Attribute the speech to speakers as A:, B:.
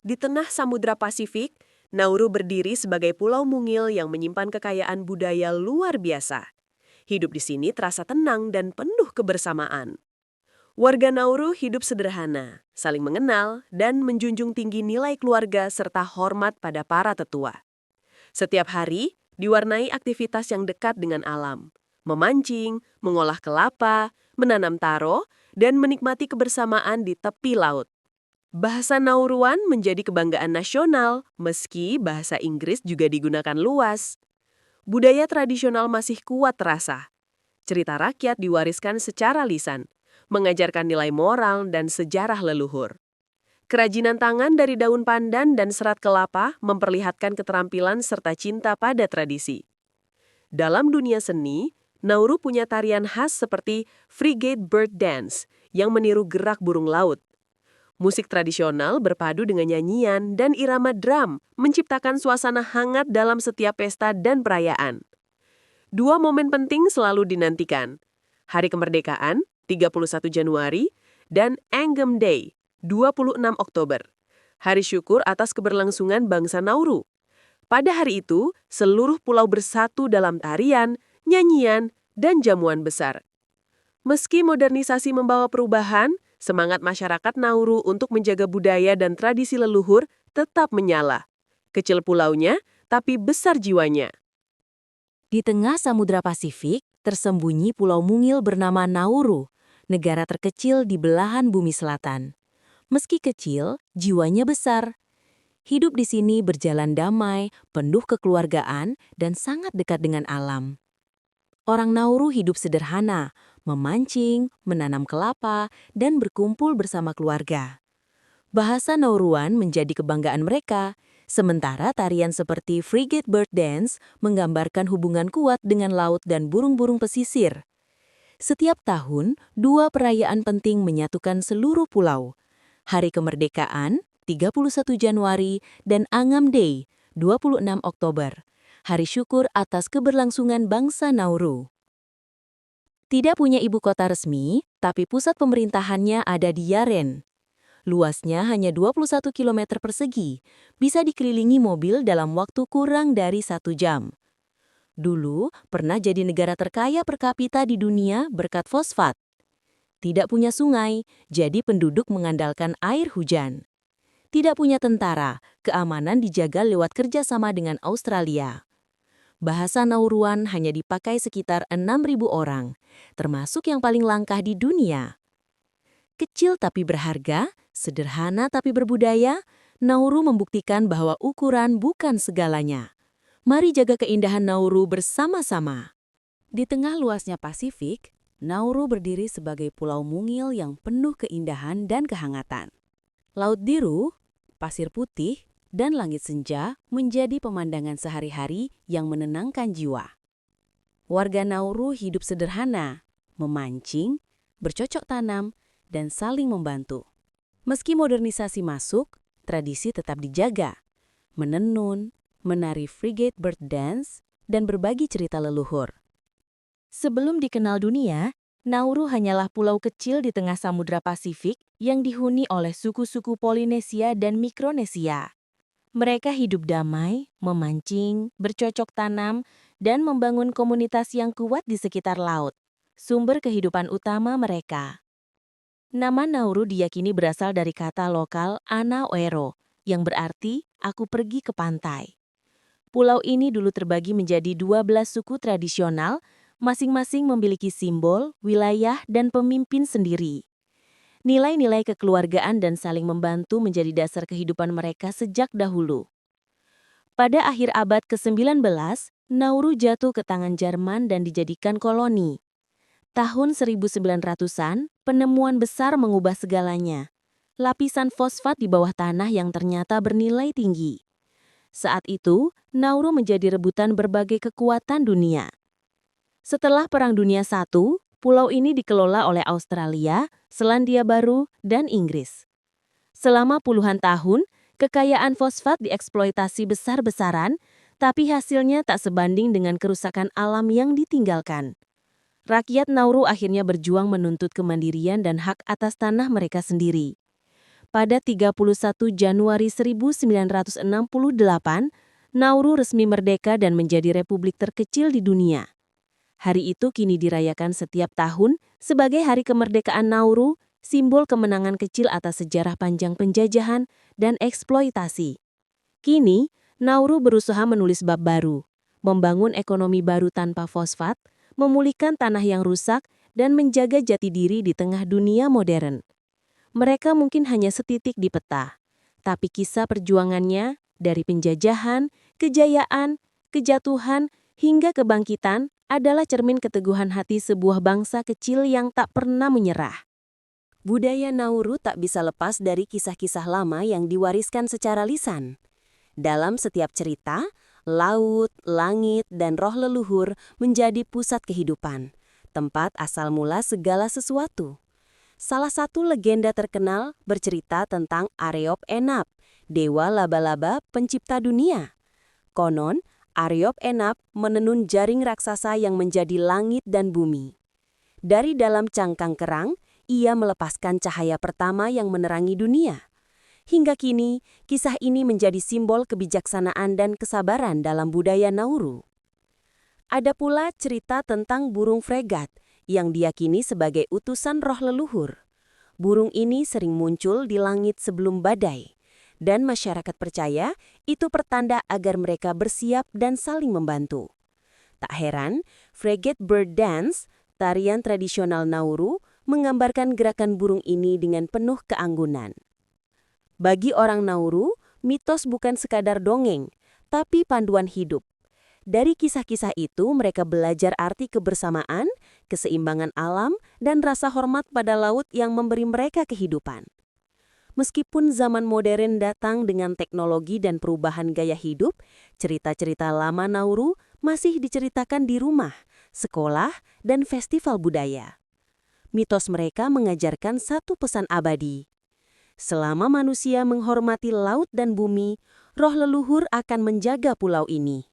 A: Di tengah Samudra Pasifik, Nauru berdiri sebagai pulau mungil yang menyimpan kekayaan budaya luar biasa. Hidup di sini terasa tenang dan penuh kebersamaan. Warga Nauru hidup sederhana, saling mengenal, dan menjunjung tinggi nilai keluarga serta hormat pada para tetua. Setiap hari diwarnai aktivitas yang dekat dengan alam. Memancing, mengolah kelapa, menanam taro, dan menikmati kebersamaan di tepi laut. Bahasa Nauruan menjadi kebanggaan nasional, meski bahasa Inggris juga digunakan luas. Budaya tradisional masih kuat terasa. Cerita rakyat diwariskan secara lisan, mengajarkan nilai moral dan sejarah leluhur. Kerajinan tangan dari daun pandan dan serat kelapa memperlihatkan keterampilan serta cinta pada tradisi. Dalam dunia seni, Nauru punya tarian khas seperti Frigate Bird Dance yang meniru gerak burung laut. Musik tradisional berpadu dengan nyanyian dan irama drum menciptakan suasana hangat dalam setiap pesta dan perayaan. Dua momen penting selalu dinantikan. Hari Kemerdekaan, 31 Januari, dan Angam Day, 26 Oktober. Hari syukur atas keberlangsungan bangsa Nauru. Pada hari itu, seluruh pulau bersatu dalam tarian, nyanyian, dan jamuan besar. Meski modernisasi membawa perubahan, semangat masyarakat Nauru untuk menjaga budaya dan tradisi leluhur tetap menyala. Kecil pulaunya, tapi besar jiwanya.
B: Di tengah Samudra Pasifik, tersembunyi pulau mungil bernama Nauru, negara terkecil di belahan bumi selatan. Meski kecil, jiwanya besar. Hidup di sini berjalan damai, penuh kekeluargaan, dan sangat dekat dengan alam. Orang Nauru hidup sederhana, memancing, menanam kelapa, dan berkumpul bersama keluarga. Bahasa Nauruan menjadi kebanggaan mereka, sementara tarian seperti Frigate Bird Dance menggambarkan hubungan kuat dengan laut dan burung-burung pesisir. Setiap tahun, dua perayaan penting menyatukan seluruh pulau. Hari Kemerdekaan, 31 Januari, dan Angam Day, 26 Oktober. Hari syukur atas keberlangsungan bangsa Nauru. Tidak punya ibu kota resmi, tapi pusat pemerintahannya ada di Yaren. Luasnya hanya 21 km persegi, bisa dikelilingi mobil dalam waktu kurang dari 1 jam. Dulu, pernah jadi negara terkaya per kapita di dunia berkat fosfat. Tidak punya sungai, jadi penduduk mengandalkan air hujan. Tidak punya tentara, keamanan dijaga lewat kerjasama dengan Australia. Bahasa Nauruan hanya dipakai sekitar 6.000 orang, termasuk yang paling langka di dunia. Kecil tapi berharga, sederhana tapi berbudaya, Nauru membuktikan bahwa ukuran bukan segalanya. Mari jaga keindahan Nauru bersama-sama. Di tengah luasnya Pasifik, Nauru berdiri sebagai pulau mungil yang penuh keindahan dan kehangatan. Laut biru, pasir putih, dan langit senja menjadi pemandangan sehari-hari yang menenangkan jiwa. Warga Nauru hidup sederhana, memancing, bercocok tanam, dan saling membantu. Meski modernisasi masuk, tradisi tetap dijaga. Menenun, menari Frigate Bird Dance, dan berbagi cerita leluhur. Sebelum dikenal dunia, Nauru hanyalah pulau kecil di tengah Samudra Pasifik yang dihuni oleh suku-suku Polinesia dan Mikronesia. Mereka hidup damai, memancing, bercocok tanam, dan membangun komunitas yang kuat di sekitar laut, sumber kehidupan utama mereka. Nama Nauru diyakini berasal dari kata lokal Ana Oero, yang berarti aku pergi ke pantai. Pulau ini dulu terbagi menjadi 12 suku tradisional, masing-masing memiliki simbol, wilayah, dan pemimpin sendiri. Nilai-nilai kekeluargaan dan saling membantu menjadi dasar kehidupan mereka sejak dahulu. Pada akhir abad ke-19, Nauru jatuh ke tangan Jerman dan dijadikan koloni. Tahun 1900-an, penemuan besar mengubah segalanya. Lapisan fosfat di bawah tanah yang ternyata bernilai tinggi. Saat itu, Nauru menjadi rebutan berbagai kekuatan dunia. Setelah Perang Dunia I, pulau ini dikelola oleh Australia, Selandia Baru, dan Inggris. Selama puluhan tahun, kekayaan fosfat dieksploitasi besar-besaran, tapi hasilnya tak sebanding dengan kerusakan alam yang ditinggalkan. Rakyat Nauru akhirnya berjuang menuntut kemandirian dan hak atas tanah mereka sendiri. Pada 31 Januari 1968, Nauru resmi merdeka dan menjadi republik terkecil di dunia. Hari itu kini dirayakan setiap tahun sebagai Hari Kemerdekaan Nauru, simbol kemenangan kecil atas sejarah panjang penjajahan dan eksploitasi. Kini, Nauru berusaha menulis bab baru, membangun ekonomi baru tanpa fosfat, memulihkan tanah yang rusak, dan menjaga jati diri di tengah dunia modern. Mereka mungkin hanya setitik di peta, tapi kisah perjuangannya dari penjajahan, kejayaan, kejatuhan, hingga kebangkitan adalah cermin keteguhan hati sebuah bangsa kecil yang tak pernah menyerah. Budaya Nauru tak bisa lepas dari kisah-kisah lama yang diwariskan secara lisan. Dalam setiap cerita, laut, langit, dan roh leluhur menjadi pusat kehidupan, tempat asal mula segala sesuatu. Salah satu legenda terkenal bercerita tentang Areop Enap, dewa laba-laba pencipta dunia. Konon, Areop Enap menenun jaring raksasa yang menjadi langit dan bumi. Dari dalam cangkang kerang, ia melepaskan cahaya pertama yang menerangi dunia. Hingga kini, kisah ini menjadi simbol kebijaksanaan dan kesabaran dalam budaya Nauru. Ada pula cerita tentang burung fregat, yang diyakini sebagai utusan roh leluhur. Burung ini sering muncul di langit sebelum badai, dan masyarakat percaya itu pertanda agar mereka bersiap dan saling membantu. Tak heran, Frigate Bird Dance, tarian tradisional Nauru, menggambarkan gerakan burung ini dengan penuh keanggunan. Bagi orang Nauru, mitos bukan sekadar dongeng, tapi panduan hidup. Dari kisah-kisah itu mereka belajar arti kebersamaan, keseimbangan alam, dan rasa hormat pada laut yang memberi mereka kehidupan. Meskipun zaman modern datang dengan teknologi dan perubahan gaya hidup, cerita-cerita lama Nauru masih diceritakan di rumah, sekolah, dan festival budaya. Mitos mereka mengajarkan satu pesan abadi. Selama manusia menghormati laut dan bumi, roh leluhur akan menjaga pulau ini.